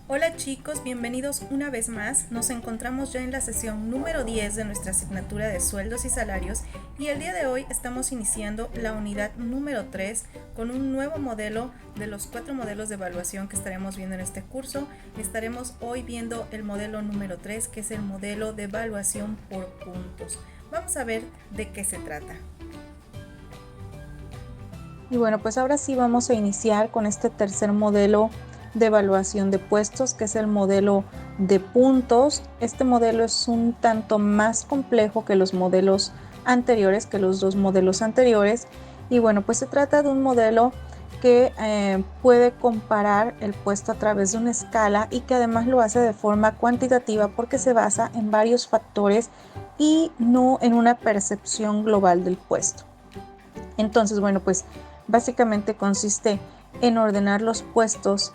Hola chicos, bienvenidos una vez más. Nos encontramos ya en la sesión número 10 de nuestra asignatura de sueldos y salarios y el día de hoy estamos iniciando la unidad número 3 con un nuevo modelo de los 4 modelos de evaluación que estaremos viendo en este curso. Estaremos hoy viendo el modelo número 3, que es el modelo de evaluación por puntos. Vamos a ver de qué se trata. Y bueno, pues ahora sí vamos a iniciar con este tercer modelo de evaluación de puestos, que es el modelo de puntos. Este modelo es un tanto más complejo que los modelos anteriores, que los dos modelos anteriores. Y bueno, pues se trata de un modelo que puede comparar el puesto a través de una escala y que además lo hace de forma cuantitativa porque se basa en varios factores y no en una percepción global del puesto. Entonces, bueno, pues básicamente consiste en ordenar los puestos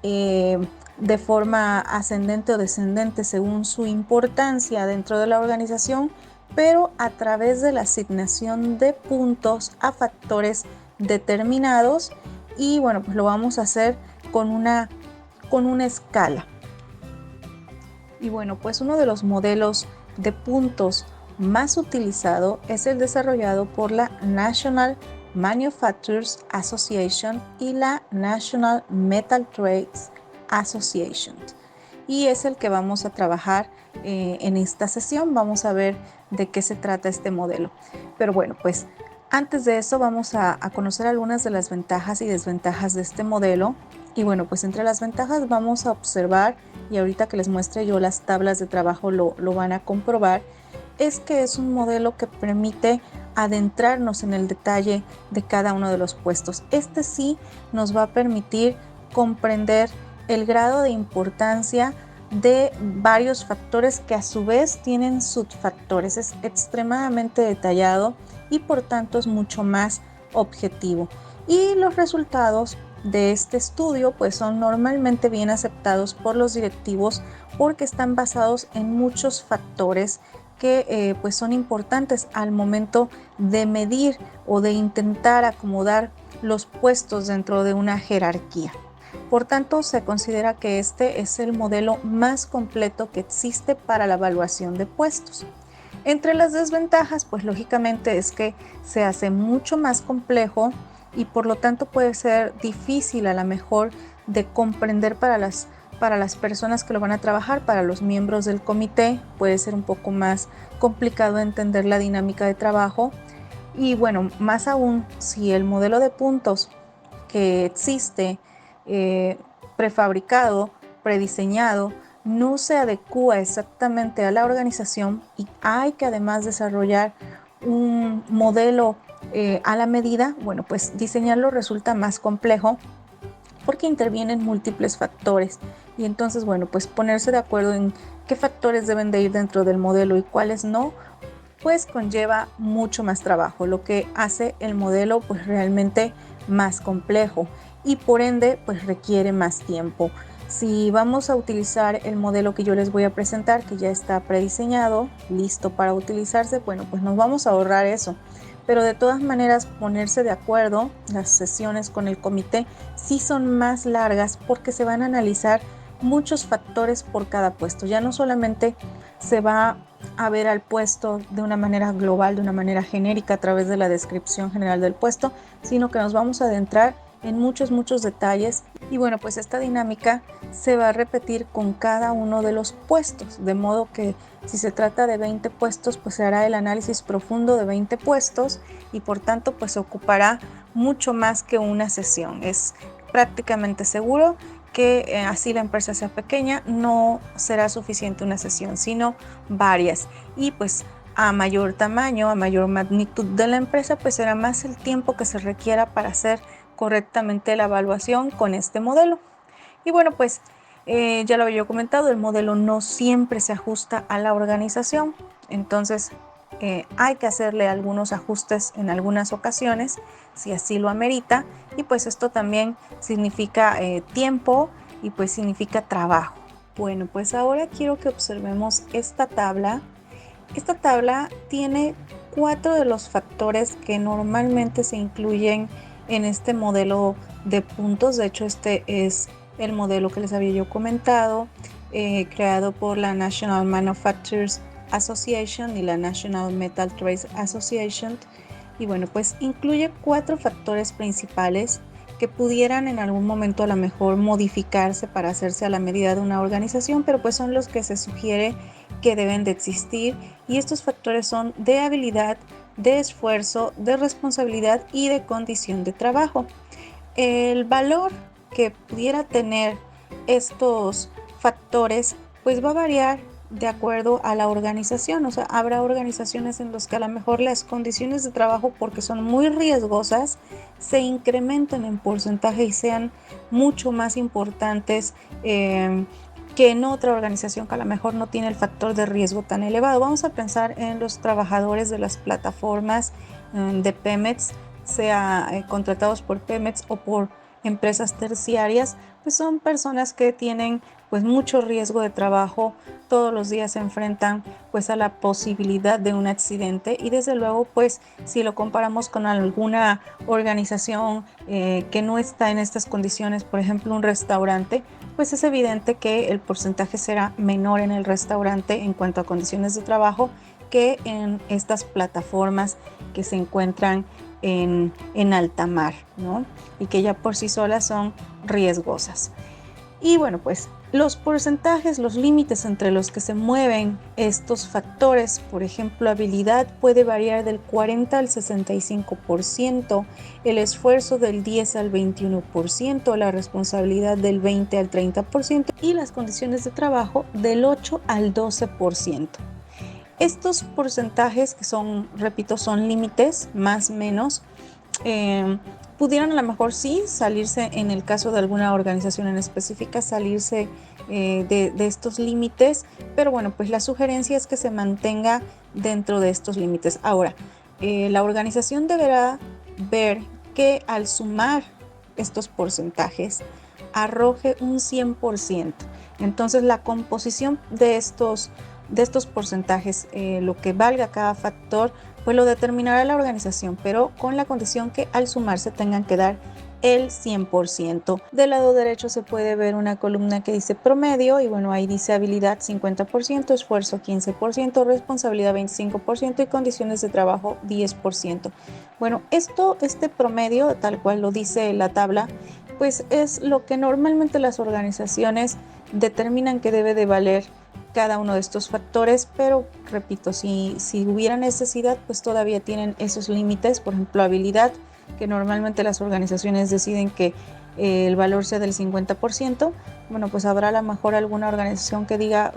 de forma ascendente o descendente según su importancia dentro de la organización, pero a través de la asignación de puntos a factores determinados. Y bueno, pues lo vamos a hacer con una escala. Y bueno, pues uno de los modelos de puntos más utilizado es el desarrollado por la National Manufacturers Association y la National Metal Trades Association. Y es el que vamos a trabajar en esta sesión. Vamos a ver de qué se trata este modelo. Pero bueno, pues antes de eso vamos a conocer algunas de las ventajas y desventajas de este modelo. Y bueno, pues entre las ventajas vamos a observar, y ahorita que les muestre yo las tablas de trabajo lo van a comprobar, es que es un modelo que permite adentrarnos en el detalle de cada uno de los puestos. Este sí nos va a permitir comprender el grado de importancia de varios factores que a su vez tienen subfactores. Es extremadamente detallado y por tanto es mucho más objetivo. Y los resultados de este estudio pues son normalmente bien aceptados por los directivos porque están basados en muchos factores que pues son importantes al momento de medir o de intentar acomodar los puestos dentro de una jerarquía. Por tanto, se considera que este es el modelo más completo que existe para la evaluación de puestos. Entre las desventajas, pues lógicamente es que se hace mucho más complejo y por lo tanto puede ser difícil a lo mejor de comprender para las personas que lo van a trabajar, para los miembros del comité, puede ser un poco más complicado entender la dinámica de trabajo. Y bueno, más aún, si el modelo de puntos que existe prefabricado, prediseñado, no se adecúa exactamente a la organización y hay que además desarrollar un modelo a la medida, bueno, pues diseñarlo resulta más complejo porque intervienen múltiples factores y entonces, bueno, pues ponerse de acuerdo en qué factores deben de ir dentro del modelo y cuáles no, pues conlleva mucho más trabajo, lo que hace el modelo pues realmente más complejo y por ende pues requiere más tiempo. Si vamos a utilizar el modelo que yo les voy a presentar, que ya está prediseñado, listo para utilizarse, bueno, pues nos vamos a ahorrar eso. Pero de todas maneras ponerse de acuerdo, las sesiones con el comité sí son más largas porque se van a analizar muchos factores por cada puesto. Ya no solamente se va a ver al puesto de una manera global, de una manera genérica a través de la descripción general del puesto, sino que nos vamos a adentrar en muchos detalles. Y bueno, pues esta dinámica se va a repetir con cada uno de los puestos, de modo que si se trata de 20 puestos, pues se hará el análisis profundo de 20 puestos y por tanto pues ocupará mucho más que una sesión. Es prácticamente seguro que así la empresa sea pequeña, no será suficiente una sesión, sino varias. Y pues a mayor tamaño, a mayor magnitud de la empresa, pues será más el tiempo que se requiera para hacer correctamente la evaluación con este modelo. Y bueno, pues ya lo había comentado, el modelo no siempre se ajusta a la organización, entonces hay que hacerle algunos ajustes en algunas ocasiones, si así lo amerita, y pues esto también significa tiempo y pues significa trabajo. Bueno, pues ahora quiero que observemos esta tabla. Esta tabla tiene 4 de los factores que normalmente se incluyen en este modelo de puntos. De hecho, este es el modelo que les había yo comentado, creado por la National Manufacturers Association y la National Metal Trades Association. Y bueno, pues incluye 4 factores principales que pudieran en algún momento a lo mejor modificarse para hacerse a la medida de una organización, pero pues son los que se sugiere que deben de existir, y estos factores son de habilidad, de esfuerzo, de responsabilidad y de condición de trabajo. El valor que pudiera tener estos factores pues va a variar de acuerdo a la organización. O sea, habrá organizaciones en las que a lo mejor las condiciones de trabajo, porque son muy riesgosas, se incrementen en porcentaje y sean mucho más importantes que en otra organización que a lo mejor no tiene el factor de riesgo tan elevado. Vamos a pensar en los trabajadores de las plataformas de Pemex, sea contratados por Pemex o por empresas terciarias, pues son personas que tienen pues mucho riesgo de trabajo, todos los días se enfrentan pues a la posibilidad de un accidente, y desde luego pues si lo comparamos con alguna organización que no está en estas condiciones, por ejemplo un restaurante, pues es evidente que el porcentaje será menor en el restaurante en cuanto a condiciones de trabajo que en estas plataformas que se encuentran en alta mar, ¿no? Y que ya por sí solas son riesgosas. Y bueno, pues los porcentajes, los límites entre los que se mueven estos factores, por ejemplo, habilidad puede variar del 40 al 65%, el esfuerzo del 10 al 21%, la responsabilidad del 20 al 30% y las condiciones de trabajo del 8 al 12%. Estos porcentajes, que son, repito, son límites más o menos, pudieran a lo mejor sí salirse, en el caso de alguna organización en específica, salirse de estos límites, pero bueno, pues la sugerencia es que se mantenga dentro de estos límites. Ahora, la organización deberá ver que al sumar estos porcentajes arroje un 100%. Entonces la composición de estos porcentajes, lo que valga cada factor, pues lo determinará la organización, pero con la condición que al sumarse tengan que dar el 100%. Del lado derecho se puede ver una columna que dice promedio, y bueno, ahí dice habilidad 50%, esfuerzo 15%, responsabilidad 25% y condiciones de trabajo 10%. Bueno, este promedio, tal cual lo dice la tabla, pues es lo que normalmente las organizaciones determinan que debe de valer cada uno de estos factores, pero repito, si hubiera necesidad, pues todavía tienen esos límites. Por ejemplo, habilidad, que normalmente las organizaciones deciden que el valor sea del 50%, bueno, pues habrá a lo mejor alguna organización que diga,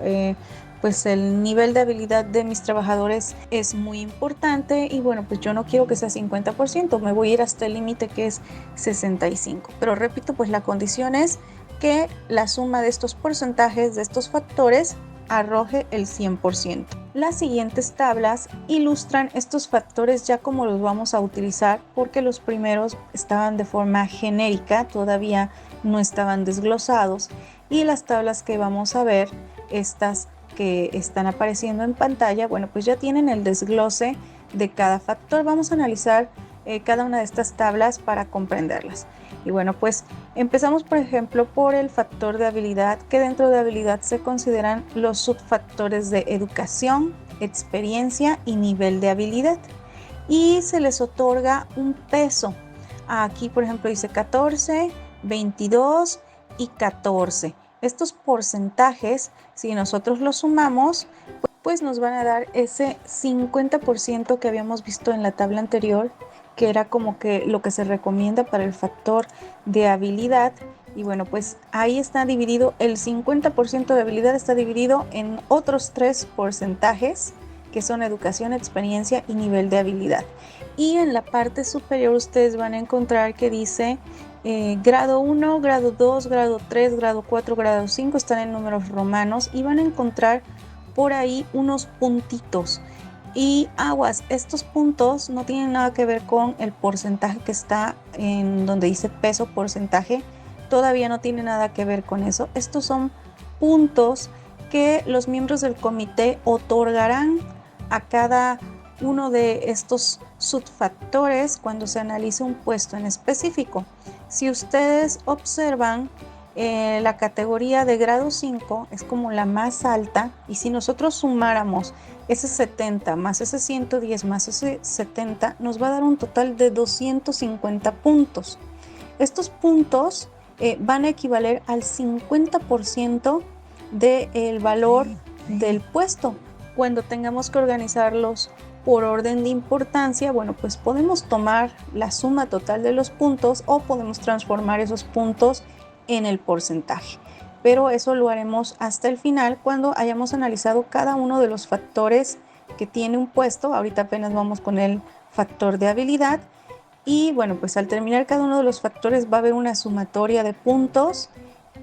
pues el nivel de habilidad de mis trabajadores es muy importante y bueno, pues yo no quiero que sea 50%, me voy a ir hasta el límite que es 65%. Pero repito, pues la condición es que la suma de estos porcentajes, de estos factores, arroje el 100%. Las siguientes tablas ilustran estos factores ya como los vamos a utilizar, porque los primeros estaban de forma genérica, todavía no estaban desglosados, y las tablas que vamos a ver, estas que están apareciendo en pantalla, bueno, pues ya tienen el desglose de cada factor. Vamos a analizar cada una de estas tablas para comprenderlas. Y bueno, pues empezamos por ejemplo por el factor de habilidad, que dentro de habilidad se consideran los subfactores de educación, experiencia y nivel de habilidad, y se les otorga un peso. Aquí por ejemplo dice 14, 22 y 14. Estos porcentajes, si nosotros los sumamos, pues nos van a dar ese 50% que habíamos visto en la tabla anterior, que era como que lo que se recomienda para el factor de habilidad. Y bueno, pues ahí está dividido, el 50% de habilidad está dividido en otros 3 porcentajes, que son educación, experiencia y nivel de habilidad. Y en la parte superior ustedes van a encontrar que dice grado 1, grado 2, grado 3, grado 4, grado 5, están en números romanos, y van a encontrar por ahí unos puntitos. Y aguas, estos puntos no tienen nada que ver con el porcentaje que está en donde dice peso porcentaje, todavía no tiene nada que ver con eso. Estos son puntos que los miembros del comité otorgarán a cada uno de estos subfactores cuando se analice un puesto en específico. Si ustedes observan, La categoría de grado 5 es como la más alta, y si nosotros sumáramos ese 70 más ese 110 más ese 70, nos va a dar un total de 250 puntos. Estos puntos van a equivaler al 50% del valor del puesto. Cuando tengamos que organizarlos por orden de importancia, bueno, pues podemos tomar la suma total de los puntos o podemos transformar esos puntos en el porcentaje. Pero eso lo haremos hasta el final, cuando hayamos analizado cada uno de los factores que tiene un puesto. Ahorita apenas vamos con el factor de habilidad. Y bueno, pues al terminar cada uno de los factores va a haber una sumatoria de puntos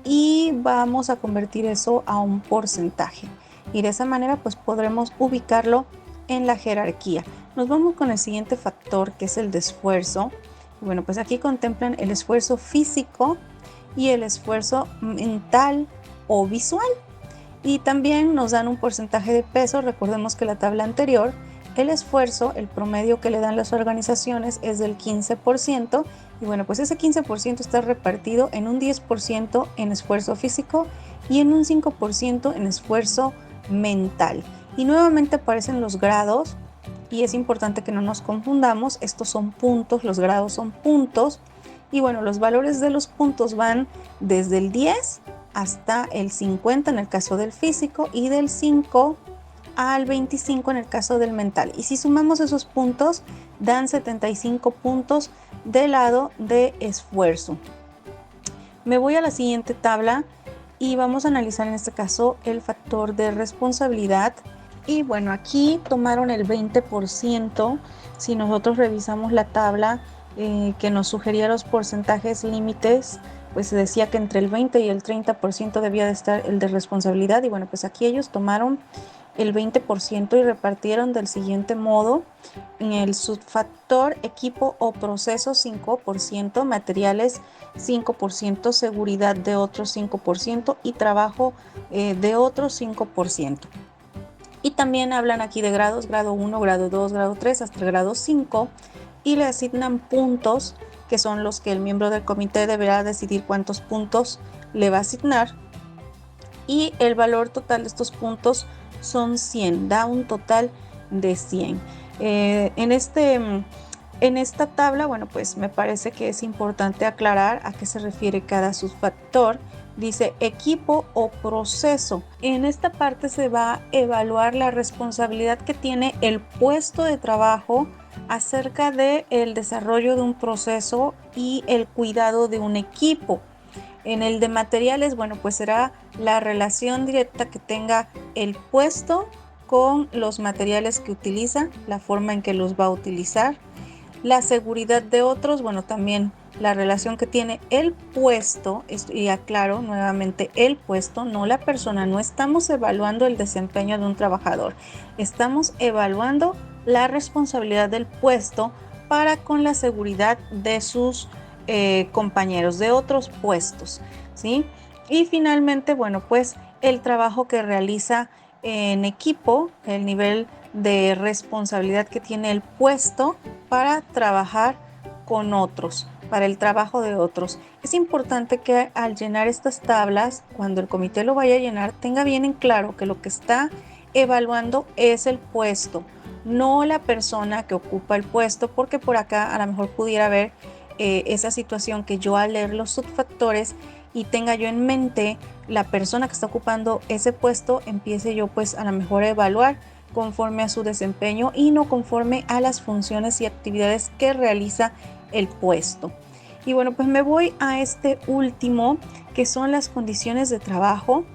y vamos a convertir eso a un porcentaje. Y de esa manera pues podremos ubicarlo en la jerarquía. Nos vamos con el siguiente factor, que es el de esfuerzo. Bueno, pues aquí contemplan el esfuerzo físico y el esfuerzo mental o visual. Y también nos dan un porcentaje de peso. Recordemos que la tabla anterior, el esfuerzo, el promedio que le dan las organizaciones es del 15%. Y bueno, pues ese 15% está repartido en un 10% en esfuerzo físico y en un 5% en esfuerzo mental. Y nuevamente aparecen los grados, y es importante que no nos confundamos. Estos son puntos, los grados son puntos. Y bueno, los valores de los puntos van desde el 10 hasta el 50 en el caso del físico, y del 5 al 25 en el caso del mental. Y si sumamos esos puntos, dan 75 puntos del lado de esfuerzo. Me voy a la siguiente tabla y vamos a analizar en este caso el factor de responsabilidad. Y bueno, aquí tomaron el 20%. Si nosotros revisamos la tabla que nos sugería los porcentajes límites, pues se decía que entre el 20 y el 30% debía de estar el de responsabilidad. Y bueno, pues aquí ellos tomaron el 20% y repartieron del siguiente modo: en el subfactor equipo o proceso 5%, materiales 5%, seguridad de otros 5% y trabajo de otros 5%. Y también hablan aquí de grados: grado 1, grado 2, grado 3 hasta el grado 5, y le asignan puntos, que son los que el miembro del comité deberá decidir cuántos puntos le va a asignar. Y el valor total de estos puntos son 100, da un total de 100. En esta tabla, bueno, pues me parece que es importante aclarar a qué se refiere cada subfactor. Dice equipo o proceso. En esta parte se va a evaluar la responsabilidad que tiene el puesto de trabajo acerca del desarrollo de un proceso y el cuidado de un equipo. En el de materiales, bueno, pues será la relación directa que tenga el puesto con los materiales que utiliza, la forma en que los va a utilizar. La seguridad de otros, bueno, también la relación que tiene el puesto, y aclaro nuevamente, el puesto, no la persona. No estamos evaluando el desempeño de un trabajador, estamos evaluando la responsabilidad del puesto para con la seguridad de sus compañeros de otros puestos, ¿sí? Y finalmente, bueno, pues el trabajo que realiza en equipo, el nivel de responsabilidad que tiene el puesto para trabajar con otros, para el trabajo de otros. Es importante que al llenar estas tablas, cuando el comité lo vaya a llenar, tenga bien en claro que lo que está evaluando es el puesto, no la persona que ocupa el puesto, porque por acá a lo mejor pudiera haber esa situación que yo, al leer los subfactores y tenga yo en mente la persona que está ocupando ese puesto, empiece yo pues a lo mejor a evaluar conforme a su desempeño y no conforme a las funciones y actividades que realiza el puesto. Y bueno, pues me voy a este último, que son las condiciones de trabajo.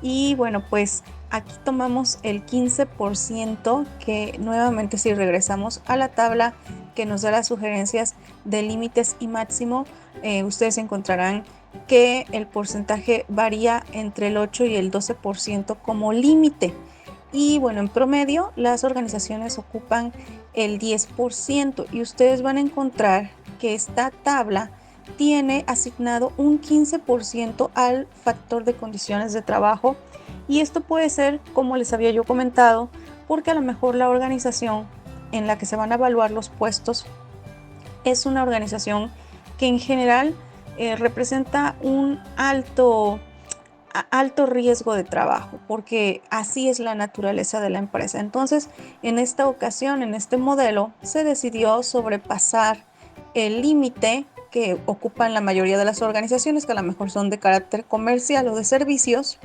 Y bueno, pues aquí tomamos el 15%, que nuevamente, si regresamos a la tabla que nos da las sugerencias de límites y máximo, ustedes encontrarán que el porcentaje varía entre el 8 y el 12% como límite. Y bueno, en promedio las organizaciones ocupan el 10%, y ustedes van a encontrar que esta tabla tiene asignado un 15% al factor de condiciones de trabajo. Y esto puede ser, como les había yo comentado, porque a lo mejor la organización en la que se van a evaluar los puestos es una organización que en general representa un alto riesgo de trabajo, porque así es la naturaleza de la empresa. Entonces, en esta ocasión, en este modelo, se decidió sobrepasar el límite que ocupan la mayoría de las organizaciones, que a lo mejor son de carácter comercial o de servicios,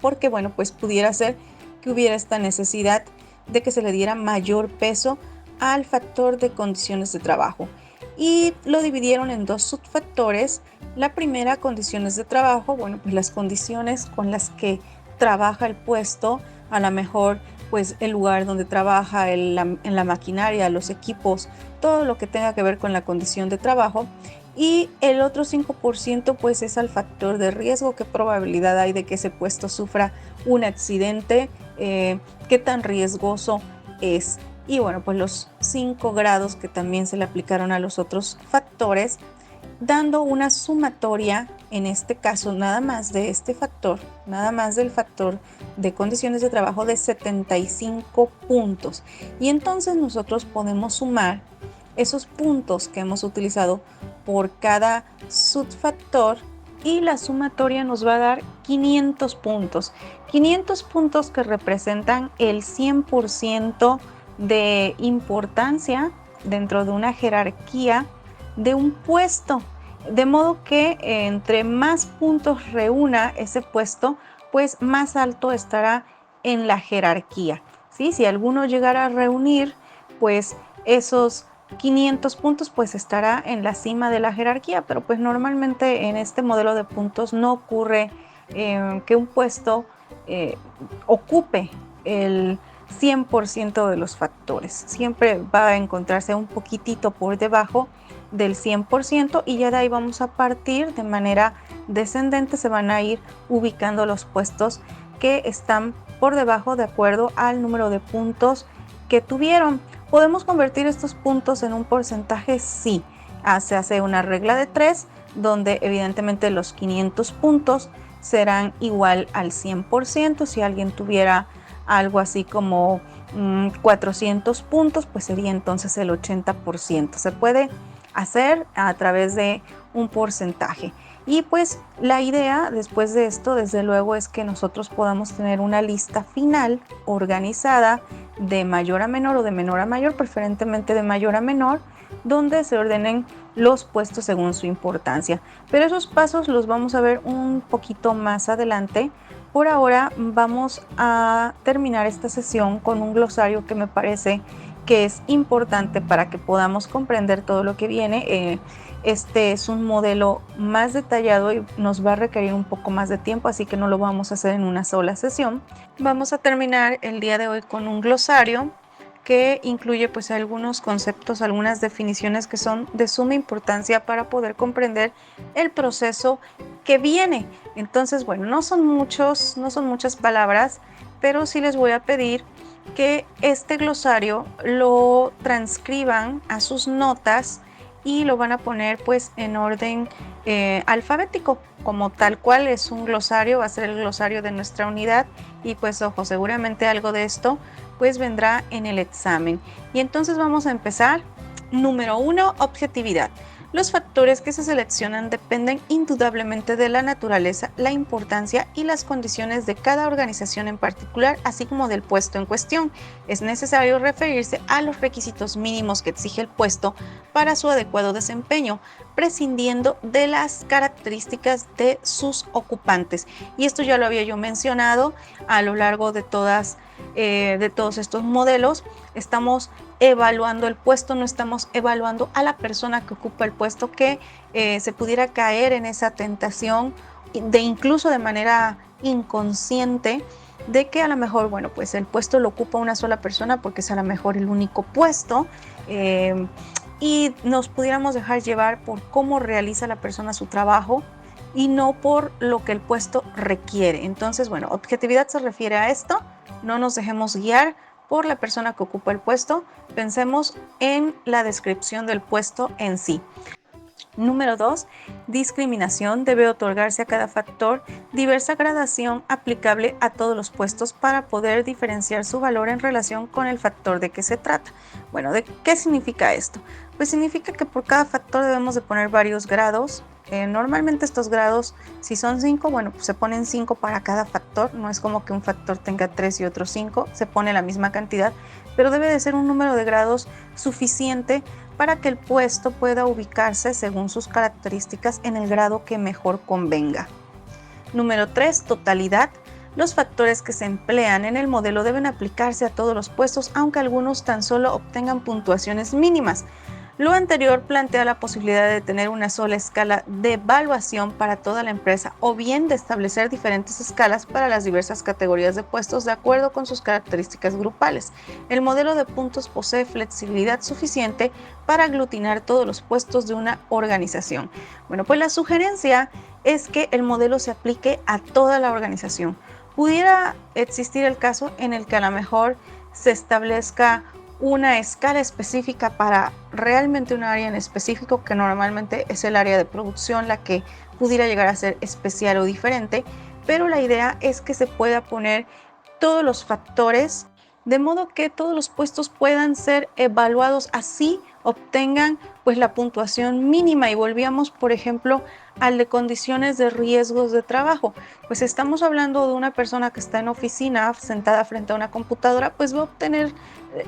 porque, bueno, pues pudiera ser que hubiera esta necesidad de que se le diera mayor peso al factor de condiciones de trabajo. Y lo dividieron en dos subfactores. La primera, condiciones de trabajo, bueno, pues las condiciones con las que trabaja el puesto, a lo mejor pues el lugar donde trabaja, en la maquinaria, los equipos, todo lo que tenga que ver con la condición de trabajo. Y el otro 5% pues es al factor de riesgo, qué probabilidad hay de que ese puesto sufra un accidente, qué tan riesgoso es. Y bueno, pues los 5 grados que también se le aplicaron a los otros factores, dando una sumatoria, en este caso nada más de este factor, nada más del factor de condiciones de trabajo, de 75 puntos. Y entonces nosotros podemos sumar esos puntos que hemos utilizado por cada subfactor y la sumatoria nos va a dar 500 puntos. 500 puntos que representan el 100% de importancia dentro de una jerarquía de un puesto, de modo que entre más puntos reúna ese puesto, pues más alto estará en la jerarquía, ¿sí? Si alguno llegara a reunir pues esos 500 puntos, pues estará en la cima de la jerarquía, pero pues normalmente en este modelo de puntos no ocurre que un puesto ocupe el 100% de los factores. Siempre va a encontrarse un poquitito por debajo del 100% y ya de ahí vamos a partir de manera descendente, se van a ir ubicando los puestos que están por debajo de acuerdo al número de puntos que tuvieron. ¿Podemos convertir estos puntos en un porcentaje? Sí. Se hace una regla de 3 donde evidentemente los 500 puntos serán igual al 100%. Si alguien tuviera algo así como 400 puntos, pues sería entonces el 80%. Se puede hacer a través de un porcentaje. Y pues la idea después de esto, desde luego, es que nosotros podamos tener una lista final organizada de mayor a menor o de menor a mayor, preferentemente de mayor a menor, donde se ordenen los puestos según su importancia. Pero esos pasos los vamos a ver un poquito más adelante. Por ahora vamos a terminar esta sesión con un glosario que me parece que es importante para que podamos comprender todo lo que viene. Este es un modelo más detallado y nos va a requerir un poco más de tiempo, así que no lo vamos a hacer en una sola sesión. Vamos a terminar el día de hoy con un glosario que incluye pues algunos conceptos, algunas definiciones que son de suma importancia para poder comprender el proceso que viene. Entonces, bueno, no son muchas palabras, pero sí les voy a pedir que este glosario lo transcriban a sus notas y lo van a poner pues en orden alfabético, como tal cual es un glosario, va a ser el glosario de nuestra unidad. Y pues ojo, seguramente algo de esto pues vendrá en el examen. Y entonces vamos a empezar. Número 1, objetividad. Los factores que se seleccionan dependen indudablemente de la naturaleza, la importancia y las condiciones de cada organización en particular, así como del puesto en cuestión. Es necesario referirse a los requisitos mínimos que exige el puesto para su adecuado desempeño, prescindiendo de las características de sus ocupantes. Y esto ya lo había yo mencionado a lo largo de todos estos modelos. Estamos evaluando el puesto, no estamos evaluando a la persona que ocupa el puesto, que se pudiera caer en esa tentación de incluso de manera inconsciente de que a lo mejor, bueno, pues el puesto lo ocupa una sola persona porque es a lo mejor el único puesto, y nos pudiéramos dejar llevar por cómo realiza la persona su trabajo y no por lo que el puesto requiere. Entonces, bueno, objetividad se refiere a esto. No nos dejemos guiar por la persona que ocupa el puesto, pensemos en la descripción del puesto en sí. Número 2, discriminación. Debe otorgarse a cada factor diversa gradación aplicable a todos los puestos para poder diferenciar su valor en relación con el factor de que se trata. Bueno, ¿de qué significa esto? Pues significa que por cada factor debemos de poner varios grados Normalmente estos grados, si son 5, bueno, pues se ponen 5 para cada factor. No es como que un factor tenga 3 y otro 5, se pone la misma cantidad, pero debe de ser un número de grados suficiente para que el puesto pueda ubicarse según sus características en el grado que mejor convenga. Número 3, totalidad. Los factores que se emplean en el modelo deben aplicarse a todos los puestos, aunque algunos tan solo obtengan puntuaciones mínimas. Lo anterior plantea la posibilidad de tener una sola escala de evaluación para toda la empresa o bien de establecer diferentes escalas para las diversas categorías de puestos de acuerdo con sus características grupales. El modelo de puntos posee flexibilidad suficiente para aglutinar todos los puestos de una organización. Bueno, pues la sugerencia es que el modelo se aplique a toda la organización. Pudiera existir el caso en el que a lo mejor se establezca una escala específica para realmente un área en específico, que normalmente es el área de producción la que pudiera llegar a ser especial o diferente, pero la idea es que se pueda poner todos los factores de modo que todos los puestos puedan ser evaluados, así obtengan pues la puntuación mínima. Y volvíamos, por ejemplo, al de condiciones de riesgos de trabajo. Pues estamos hablando de una persona que está en oficina sentada frente a una computadora, pues va a obtener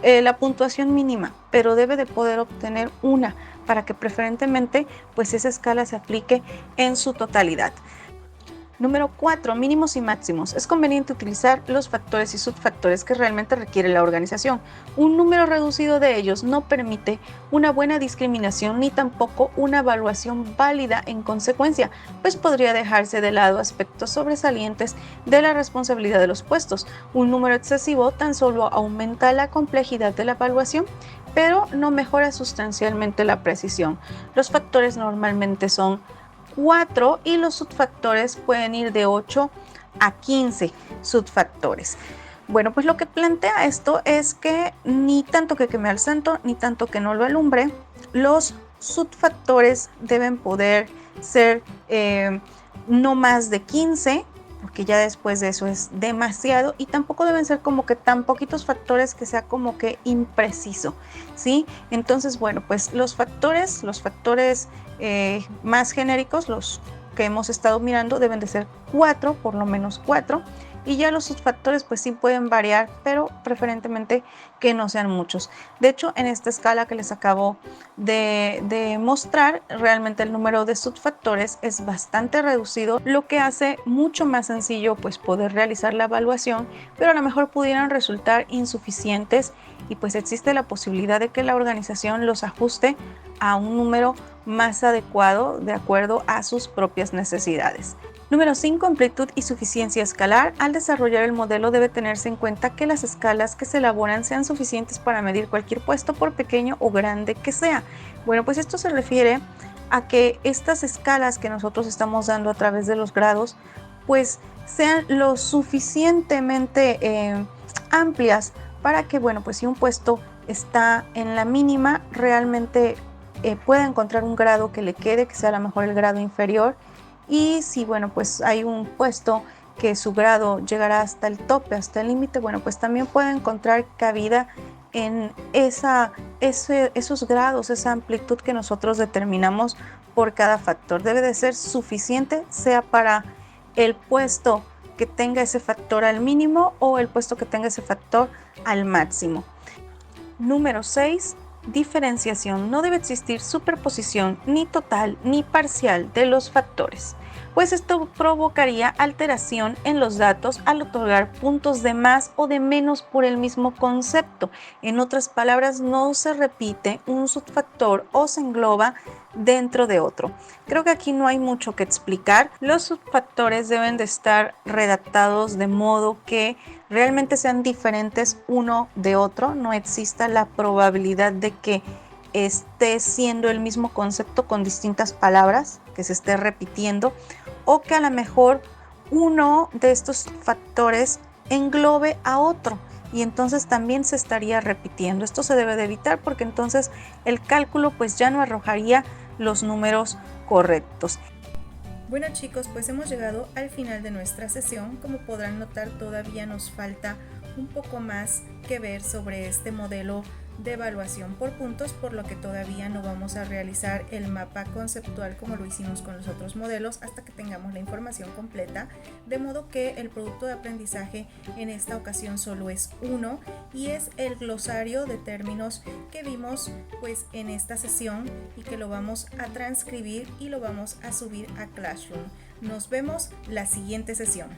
la puntuación mínima, pero debe de poder obtener una para que preferentemente pues esa escala se aplique en su totalidad. Número 4, mínimos y máximos. Es conveniente utilizar los factores y subfactores que realmente requiere la organización. Un número reducido de ellos no permite una buena discriminación ni tampoco una evaluación válida en consecuencia, pues podría dejarse de lado aspectos sobresalientes de la responsabilidad de los puestos. Un número excesivo tan solo aumenta la complejidad de la evaluación, pero no mejora sustancialmente la precisión. Los factores normalmente son 4 y los subfactores pueden ir de 8 a 15 subfactores. Bueno, pues lo que plantea esto es que ni tanto que queme al santo, ni tanto que no lo alumbre. Los subfactores deben poder ser no más de 15, porque ya después de eso es demasiado, y tampoco deben ser como que tan poquitos factores que sea como que impreciso, ¿sí? Entonces, bueno, pues los factores más genéricos, los que hemos estado mirando, deben de ser 4, por lo menos 4, y ya los subfactores pues sí pueden variar, pero preferentemente que no sean muchos. De hecho, en esta escala que les acabo de mostrar, realmente el número de subfactores es bastante reducido, lo que hace mucho más sencillo pues poder realizar la evaluación, pero a lo mejor pudieran resultar insuficientes y pues existe la posibilidad de que la organización los ajuste a un número más adecuado de acuerdo a sus propias necesidades. Número 5, amplitud y suficiencia escalar. Al desarrollar el modelo debe tenerse en cuenta que las escalas que se elaboran sean suficientes para medir cualquier puesto, por pequeño o grande que sea. Bueno, pues esto se refiere a que estas escalas que nosotros estamos dando a través de los grados, pues sean lo suficientemente amplias para que, bueno, pues si un puesto está en la mínima, realmente pueda encontrar un grado que le quede, que sea a lo mejor el grado inferior. Y si, bueno, pues hay un puesto que su grado llegará hasta el tope, hasta el límite, bueno, pues también puede encontrar cabida en esos grados, esa amplitud que nosotros determinamos por cada factor. Debe de ser suficiente, sea para el puesto que tenga ese factor al mínimo o el puesto que tenga ese factor al máximo. Número 6. Diferenciación. No debe existir superposición ni total ni parcial de los factores, pues esto provocaría alteración en los datos al otorgar puntos de más o de menos por el mismo concepto. En otras palabras, no se repite un subfactor o se engloba dentro de otro. Creo que aquí no hay mucho que explicar. Los subfactores deben de estar redactados de modo que realmente sean diferentes uno de otro, no exista la probabilidad de que esté siendo el mismo concepto con distintas palabras, que se esté repitiendo, o que a lo mejor uno de estos factores englobe a otro y entonces también se estaría repitiendo. Esto se debe de evitar porque entonces el cálculo pues ya no arrojaría los números correctos. Bueno chicos, pues hemos llegado al final de nuestra sesión. Como podrán notar, todavía nos falta un poco más que ver sobre este modelo de evaluación por puntos, por lo que todavía no vamos a realizar el mapa conceptual como lo hicimos con los otros modelos hasta que tengamos la información completa, de modo que el producto de aprendizaje en esta ocasión solo es uno y es el glosario de términos que vimos pues en esta sesión y que lo vamos a transcribir y lo vamos a subir a Classroom. Nos vemos la siguiente sesión.